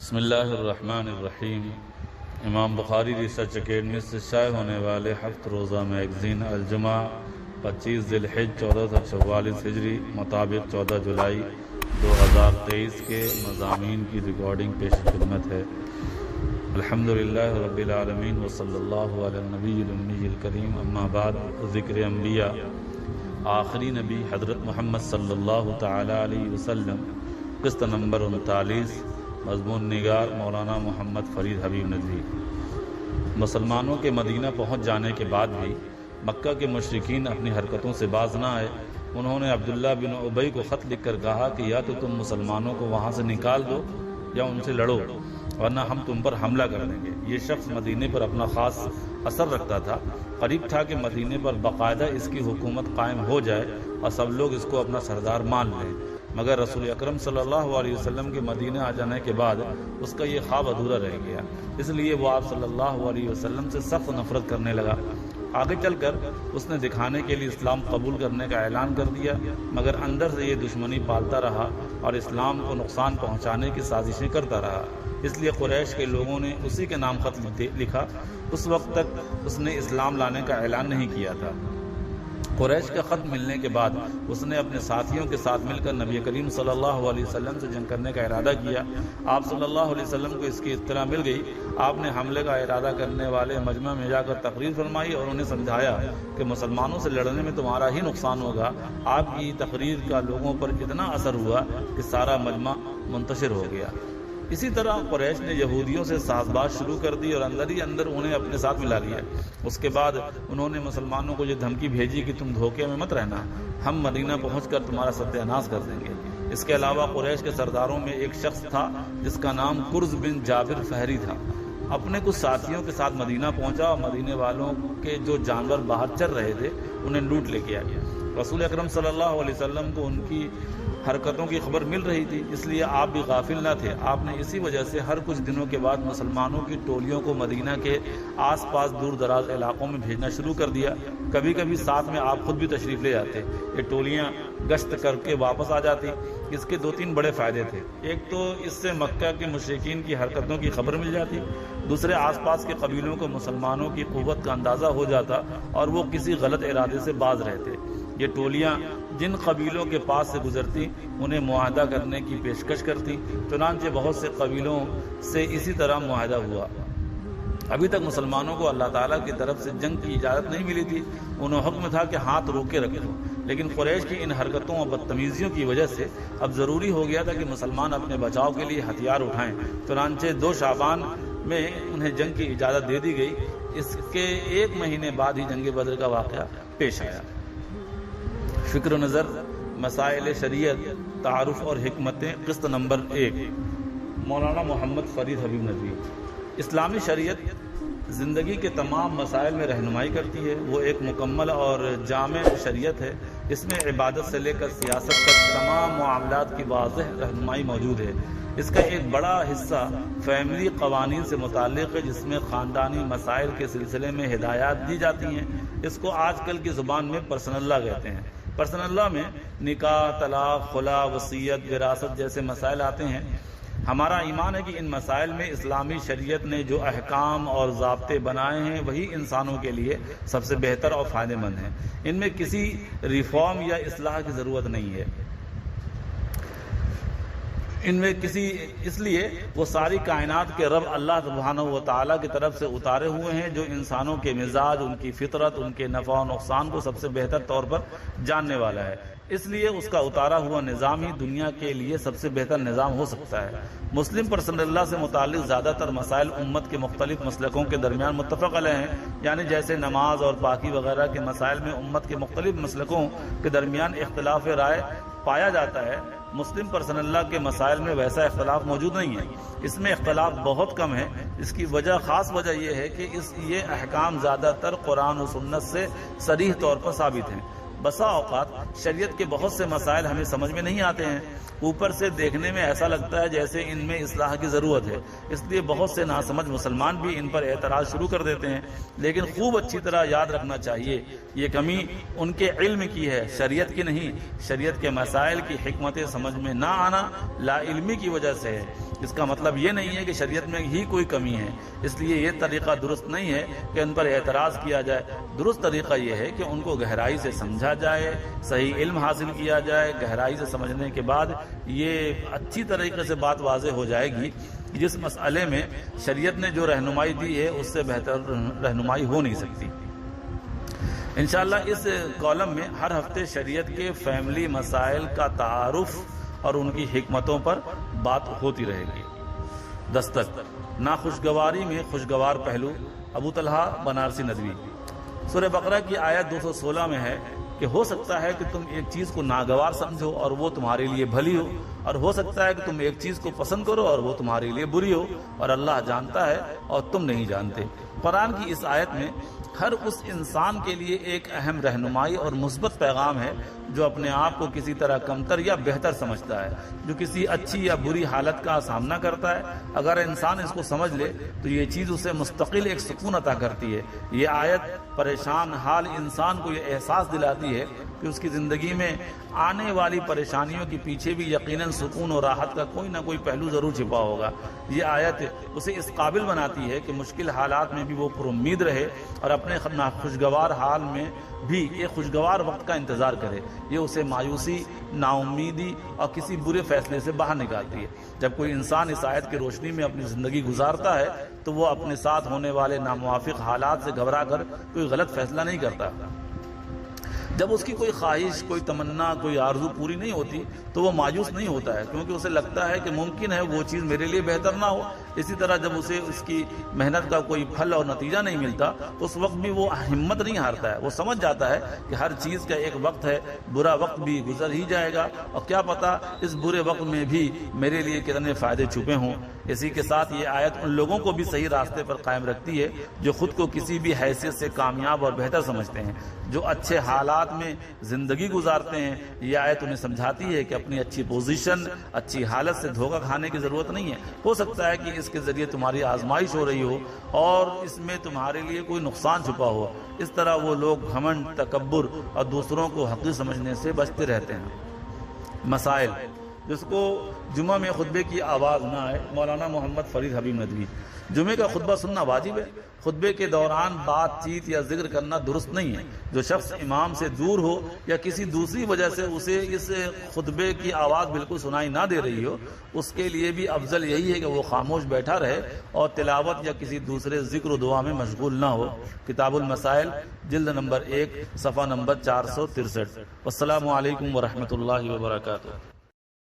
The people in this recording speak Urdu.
بسم اللہ الرحمن الرحیم۔ امام بخاری ریسرچ اکیڈمی سے شائع ہونے والے ہفت روزہ میگزین الجمعہ 25 ذی الحجہ 1444 ہجری مطابق 14 جولائی 2023 کے مضامین کی ریکارڈنگ پیش خدمت ہے۔ الحمدللہ رب العالمین وصلی اللہ علی النبی الامی الکریم، اما بعد۔ ذکر انبیاء، آخری نبی حضرت محمد صلی اللہ تعالی علیہ وسلم، قسط نمبر 39، مضمون نگار مولانا محمد فرید حبیب ندوی۔ مسلمانوں کے مدینہ پہنچ جانے کے بعد بھی مکہ کے مشرکین اپنی حرکتوں سے باز نہ آئے۔ انہوں نے عبداللہ بن ابی کو خط لکھ کر کہا کہ یا تو تم مسلمانوں کو وہاں سے نکال دو یا ان سے لڑو، ورنہ ہم تم پر حملہ کر دیں گے۔ یہ شخص مدینے پر اپنا خاص اثر رکھتا تھا۔ قریب تھا کہ مدینے پر باقاعدہ اس کی حکومت قائم ہو جائے اور سب لوگ اس کو اپنا سردار مان لیں، مگر رسول اکرم صلی اللہ علیہ وسلم کے مدینہ آ جانے کے بعد اس کا یہ خواب ادھورا رہ گیا، اس لیے وہ آپ صلی اللہ علیہ وسلم سے سخت نفرت کرنے لگا۔ آگے چل کر اس نے دکھانے کے لیے اسلام قبول کرنے کا اعلان کر دیا، مگر اندر سے یہ دشمنی پالتا رہا اور اسلام کو نقصان پہنچانے کی سازشیں کرتا رہا۔ اس لیے قریش کے لوگوں نے اسی کے نام خط لکھا۔ اس وقت تک اس نے اسلام لانے کا اعلان نہیں کیا تھا۔ قریش کا خط ملنے کے بعد اس نے اپنے ساتھیوں کے ساتھ مل کر نبی کریم صلی اللہ علیہ وسلم سے جنگ کرنے کا ارادہ کیا۔ آپ صلی اللہ علیہ وسلم کو اس کی اطلاع مل گئی۔ آپ نے حملے کا ارادہ کرنے والے مجمع میں جا کر تقریر فرمائی اور انہیں سمجھایا کہ مسلمانوں سے لڑنے میں تمہارا ہی نقصان ہوگا۔ آپ کی تقریر کا لوگوں پر اتنا اثر ہوا کہ سارا مجمع منتشر ہو گیا۔ اسی طرح قریش نے یہودیوں سے ساز باز شروع کر دی اور اندر ہی اندر انہیں اپنے ساتھ ملا لیا۔ اس کے بعد انہوں نے مسلمانوں کو یہ دھمکی بھیجی کہ تم دھوکے میں مت رہنا، ہم مدینہ پہنچ کر تمہارا ستیہ ناش کر دیں گے۔ اس کے علاوہ قریش کے سرداروں میں ایک شخص تھا جس کا نام کرز بن جابر فہری تھا۔ اپنے کچھ ساتھیوں کے ساتھ مدینہ پہنچا اور مدینے والوں کے جو جانور باہر چر رہے تھے انہیں لوٹ لے کے آیا۔ رسول اکرم صلی اللہ علیہ وسلم کو ان کی حرکتوں کی خبر مل رہی تھی، اس لیے آپ بھی غافل نہ تھے۔ آپ نے اسی وجہ سے ہر کچھ دنوں کے بعد مسلمانوں کی ٹولیوں کو مدینہ کے آس پاس دور دراز علاقوں میں بھیجنا شروع کر دیا۔ کبھی کبھی ساتھ میں آپ خود بھی تشریف لے جاتے۔ یہ ٹولیاں گشت کر کے واپس آ جاتی۔ اس کے 2-3 بڑے فائدے تھے۔ ایک تو اس سے مکہ کے مشرکین کی حرکتوں کی خبر مل جاتی، دوسرے آس پاس کے قبیلوں کو مسلمانوں کی قوت کا اندازہ ہو جاتا اور وہ کسی غلط ارادے سے باز رہتے۔ یہ ٹولیاں جن قبیلوں کے پاس سے گزرتی انہیں معاہدہ کرنے کی پیشکش کرتی، چنانچہ بہت سے قبیلوں سے اسی طرح معاہدہ ہوا۔ ابھی تک مسلمانوں کو اللہ تعالیٰ کی طرف سے جنگ کی اجازت نہیں ملی تھی، انہیں حکم تھا کہ ہاتھ روک کے رکھو، لیکن قریش کی ان حرکتوں اور بدتمیزیوں کی وجہ سے اب ضروری ہو گیا تھا کہ مسلمان اپنے بچاؤ کے لیے ہتھیار اٹھائیں۔ چنانچہ 2 شعبان میں انہیں جنگ کی اجازت دے دی گئی۔ اس کے 1 مہینے بعد ہی جنگ بدر کا واقعہ پیش آیا۔ فکر و نظر، مسائل شریعت، تعارف اور حکمتیں، قسط نمبر 1، مولانا محمد فرید حبیب ندوی۔ اسلامی شریعت زندگی کے تمام مسائل میں رہنمائی کرتی ہے۔ وہ ایک مکمل اور جامع شریعت ہے۔ اس میں عبادت سے لے کر سیاست تک تمام معاملات کی واضح رہنمائی موجود ہے۔ اس کا ایک بڑا حصہ فیملی قوانین سے متعلق ہے، جس میں خاندانی مسائل کے سلسلے میں ہدایات دی جاتی ہیں۔ اس کو آج کل کی زبان میں پرسنل لاء کہتے ہیں۔ پرسنل لاء میں نکاح، طلاق، خلا، وصیت، وراثت جیسے مسائل آتے ہیں۔ ہمارا ایمان ہے کہ ان مسائل میں اسلامی شریعت نے جو احکام اور ضابطے بنائے ہیں وہی انسانوں کے لیے سب سے بہتر اور فائدہ مند ہیں۔ ان میں کسی ریفارم یا اصلاح کی ضرورت نہیں ہے۔ اس لیے وہ ساری کائنات کے رب اللہ سبحانہ و تعالیٰ کی طرف سے اتارے ہوئے ہیں، جو انسانوں کے مزاج، ان کی فطرت، ان کے نفع و نقصان کو سب سے بہتر طور پر جاننے والا ہے۔ اس لیے اس کا اتارا ہوا نظام ہی دنیا کے لیے سب سے بہتر نظام ہو سکتا ہے۔ مسلم پرسنل لاء سے متعلق زیادہ تر مسائل امت کے مختلف مسلکوں کے درمیان متفق علیہ ہیں، یعنی جیسے نماز اور پاکی وغیرہ کے مسائل میں امت کے مختلف مسلکوں کے درمیان اختلاف رائے پایا جاتا ہے۔ مسلم پرسنل لاء کے مسائل میں ویسا اختلاف موجود نہیں ہے۔ اس میں اختلاف بہت کم ہے۔ اس کی خاص وجہ یہ ہے کہ یہ احکام زیادہ تر قرآن و سنت سے صریح طور پر ثابت ہیں۔ بسا اوقات شریعت کے بہت سے مسائل ہمیں سمجھ میں نہیں آتے ہیں، اوپر سے دیکھنے میں ایسا لگتا ہے جیسے ان میں اصلاح کی ضرورت ہے، اس لیے بہت سے ناسمجھ مسلمان بھی ان پر اعتراض شروع کر دیتے ہیں، لیکن خوب اچھی طرح یاد رکھنا چاہیے یہ کمی ان کے علم کی ہے، شریعت کی نہیں۔ شریعت کے مسائل کی حکمتیں سمجھ میں نہ آنا لا علمی کی وجہ سے ہے، اس کا مطلب یہ نہیں ہے کہ شریعت میں ہی کوئی کمی ہے، اس لیے یہ طریقہ درست نہیں ہے کہ ان پر اعتراض کیا جائے۔ درست طریقہ یہ ہے کہ ان کو گہرائی سے سمجھا جائے، صحیح علم حاصل کیا جائے، گہرائی سے سمجھنے کے بعد یہ اچھی طریقے سے بات واضح ہو جائے گی۔ جس مسئلے میں شریعت نے جو رہنمائی دی ہے اس سے بہتر رہنمائی ہو نہیں سکتی۔ انشاءاللہ اس کالم میں ہر ہفتے شریعت کے فیملی مسائل کا تعارف اور ان کی حکمتوں پر بات ہوتی رہے گی۔ دستک ناخوشگواری میں خوشگوار پہلو، ابو طلحہ بنارسی ندوی۔ سورہ بقرہ کی آیت 216 میں ہے کہ ہو سکتا ہے کہ تم ایک چیز کو ناگوار سمجھو اور وہ تمہارے لیے بھلی ہو، اور ہو سکتا ہے کہ تم ایک چیز کو پسند کرو اور وہ تمہارے لیے بری ہو، اور اللہ جانتا ہے اور تم نہیں جانتے۔ قرآن کی اس آیت میں ہر اس انسان کے لیے ایک اہم رہنمائی اور مثبت پیغام ہے جو اپنے آپ کو کسی طرح کمتر یا بہتر سمجھتا ہے، جو کسی اچھی یا بری حالت کا سامنا کرتا ہے۔ اگر انسان اس کو سمجھ لے تو یہ چیز اسے مستقل ایک سکون عطا کرتی ہے۔ یہ آیت پریشان حال انسان کو یہ احساس دلاتی ہے کہ اس کی زندگی میں آنے والی پریشانیوں کے پیچھے بھی یقیناً سکون اور راحت کا کوئی نہ کوئی پہلو ضرور چھپا ہوگا۔ یہ آیت اسے اس قابل بناتی ہے کہ مشکل حالات میں بھی وہ پر امید رہے اور اپنے خوشگوار حال میں بھی ایک خوشگوار وقت کا انتظار کرے۔ یہ اسے مایوسی، نا امیدی اور کسی برے فیصلے سے باہر نکالتی ہے۔ جب کوئی انسان اس آیت کی روشنی میں اپنی زندگی گزارتا ہے تو وہ اپنے ساتھ ہونے والے ناموافق حالات سے گھبرا کر کوئی غلط فیصلہ نہیں کرتا۔ جب اس کی کوئی خواہش، کوئی تمنا، کوئی آرزو پوری نہیں ہوتی تو وہ مایوس نہیں ہوتا ہے، کیونکہ اسے لگتا ہے کہ ممکن ہے وہ چیز میرے لیے بہتر نہ ہو۔ اسی طرح جب اسے اس کی محنت کا کوئی پھل اور نتیجہ نہیں ملتا اس وقت بھی وہ ہمت نہیں ہارتا ہے، وہ سمجھ جاتا ہے کہ ہر چیز کا ایک وقت ہے، برا وقت بھی گزر ہی جائے گا اور کیا پتہ اس برے وقت میں بھی میرے لیے کتنے فائدے چھپے ہوں۔ اسی کے ساتھ یہ آیت ان لوگوں کو بھی صحیح راستے پر قائم رکھتی ہے جو خود کو کسی بھی حیثیت سے کامیاب اور بہتر سمجھتے ہیں، جو اچھے حالات میں زندگی گزارتے ہیں۔ یہ آیت انہیں سمجھاتی ہے کہ اپنی اچھی پوزیشن، اچھی حالت سے دھوکہ کھانے کی ضرورت نہیں ہے۔ ہو سکتا ہے کہ اس کے ذریعے تمہاری آزمائش ہو رہی ہو اور اس میں تمہارے لیے کوئی نقصان چھپا ہو۔ اس طرح وہ لوگ گھمنڈ، تکبر اور دوسروں کو حقیر سمجھنے سے بچتے رہتے ہیں۔ مسائل جس کو جمعہ میں خطبے کی آواز نہ آئے، مولانا محمد فرید حبیب ندوی۔ جمعے کا خطبہ سننا واجب ہے، خطبے کے دوران بات چیت یا ذکر کرنا درست نہیں ہے۔ جو شخص امام سے دور ہو یا کسی دوسری وجہ سے اسے اس خطبے کی آواز بالکل سنائی نہ دے رہی ہو، اس کے لیے بھی افضل یہی ہے کہ وہ خاموش بیٹھا رہے اور تلاوت یا کسی دوسرے ذکر و دعا میں مشغول نہ ہو۔ کتاب المسائل جلد نمبر 1 صفحہ نمبر 463۔ والسلام علیکم ورحمۃ اللہ وبرکاتہ۔